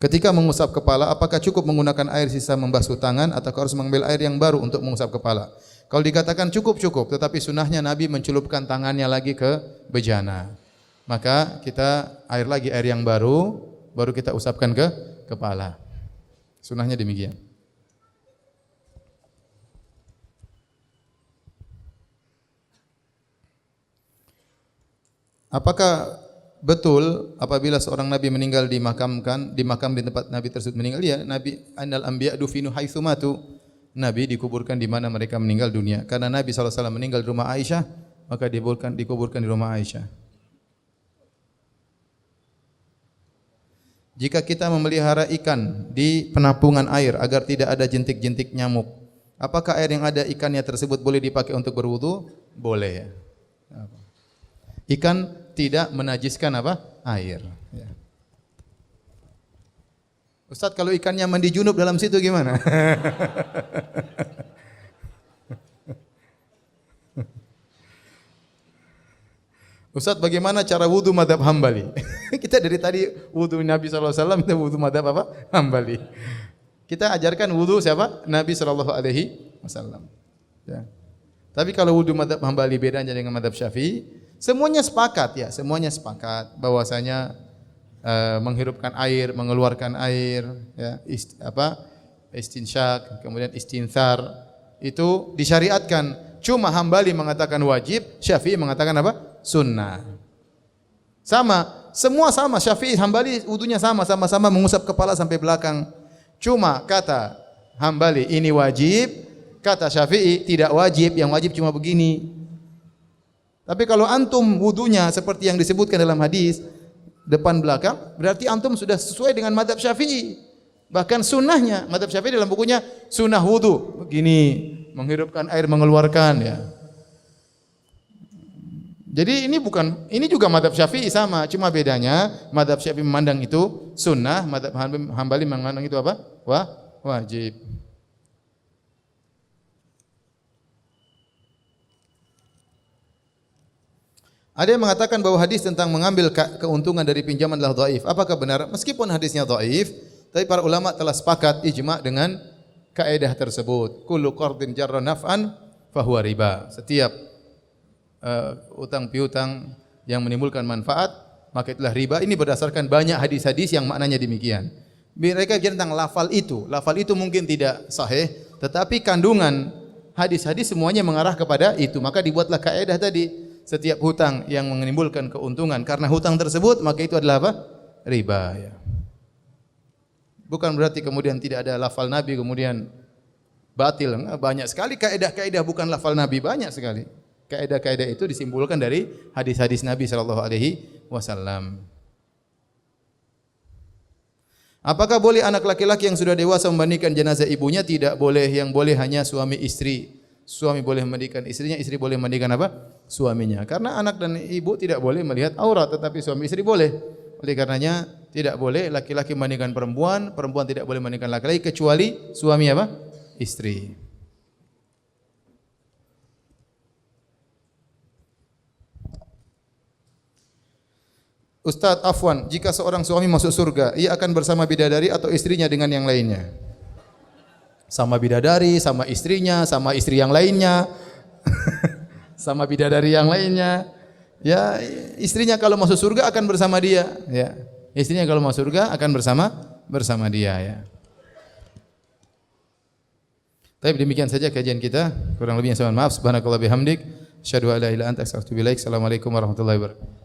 Ketika mengusap kepala, apakah cukup menggunakan air sisa membasuh tangan atau harus mengambil air yang baru untuk mengusap kepala? Kalau dikatakan cukup, tetapi sunnahnya Nabi mencelupkan tangannya lagi ke bejana. Maka kita air yang baru kita usapkan ke kepala. Sunnahnya demikian. Apakah betul apabila seorang nabi meninggal di makam di tempat nabi tersebut meninggal? Ya, nabi annal anbiya dufinu haitsu matu. Nabi dikuburkan di mana mereka meninggal dunia. Karena Nabi sallallahu alaihi wasallam meninggal di rumah Aisyah, maka dikuburkan di rumah Aisyah. Jika kita memelihara ikan di penampungan air agar tidak ada jentik-jentik nyamuk, apakah air yang ada ikannya tersebut boleh dipakai untuk berwudu? Boleh, ya. Ikan tidak menajiskan apa? Air. Ya. Ustaz, kalau ikannya mandi junub dalam situ gimana? Ustaz, bagaimana cara wudu madhab Hambali? Kita dari tadi wudu Nabi SAW, kita wudu madhab apa? Hambali. Kita ajarkan wudu siapa? Nabi SAW. Ya. Tapi kalau wudu madhab Hambali bedanya dengan madhab Syafi'i, semuanya sepakat bahwasanya menghirupkan air, mengeluarkan air, ya, istinsyak, kemudian istinthar itu disyariatkan. Cuma Hambali mengatakan wajib, Syafi'i mengatakan apa? Sunnah. Semua sama. Syafi'i, Hambali wudunya sama-sama mengusap kepala sampai belakang. Cuma kata Hambali ini wajib, kata Syafi'i tidak wajib, yang wajib cuma begini. Tapi kalau antum wudunya seperti yang disebutkan dalam hadis depan belakang, berarti antum sudah sesuai dengan mazhab Syafi'i. Bahkan sunnahnya, mazhab Syafi'i dalam bukunya sunnah wudu begini, menghirupkan air, mengeluarkan, ya. Jadi ini juga mazhab Syafi'i sama, cuma bedanya mazhab Syafi'i memandang itu sunnah, mazhab Hambali memandang itu apa? Wajib. Ada yang mengatakan bahwa hadis tentang mengambil keuntungan dari pinjaman adalah dhaif. Apakah benar? Meskipun hadisnya dhaif, tapi para ulama telah sepakat ijma' dengan kaidah tersebut. Kullu qardin jarra naf'an fahuwa riba. Setiap utang piutang yang menimbulkan manfaat, maka itulah riba. Ini berdasarkan banyak hadis-hadis yang maknanya demikian. Mereka bicara tentang lafal itu. Lafal itu mungkin tidak sahih, tetapi kandungan hadis-hadis semuanya mengarah kepada itu. Maka dibuatlah kaidah tadi. Setiap hutang yang menimbulkan keuntungan karena hutang tersebut, maka itu adalah apa? Riba, ya. Bukan berarti kemudian tidak ada lafal Nabi kemudian batil. Banyak sekali kaidah-kaidah bukan lafal Nabi, banyak sekali. Kaidah-kaidah itu disimpulkan dari hadis-hadis Nabi sallallahu alaihi wasallam. Apakah boleh anak laki-laki yang sudah dewasa membandingkan jenazah ibunya? Tidak boleh. Yang boleh hanya suami istri. Suami boleh memandikan istrinya, istri boleh memandikan apa? Suaminya. Karena anak dan ibu tidak boleh melihat aurat, tetapi suami istri boleh. Oleh karenanya tidak boleh laki-laki memandikan perempuan, perempuan tidak boleh memandikan laki-laki kecuali suami apa? Istri. Ustaz, afwan, jika seorang suami masuk surga, ia akan bersama bidadari atau istrinya dengan yang lainnya? sama bidadari, sama istrinya, sama istri yang lainnya, sama bidadari yang lainnya. Ya, istrinya kalau masuk surga akan bersama dia, ya. Istrinya kalau masuk surga akan bersama dia, ya. Tapi demikian saja kajian kita. Kurang lebihnya saya mohon maaf. Subhanakallah bihamdik, asyhadu an la ilaha illa anta astaghfiruka wa atubu ilaik. Assalamualaikum warahmatullahi wabarakatuh.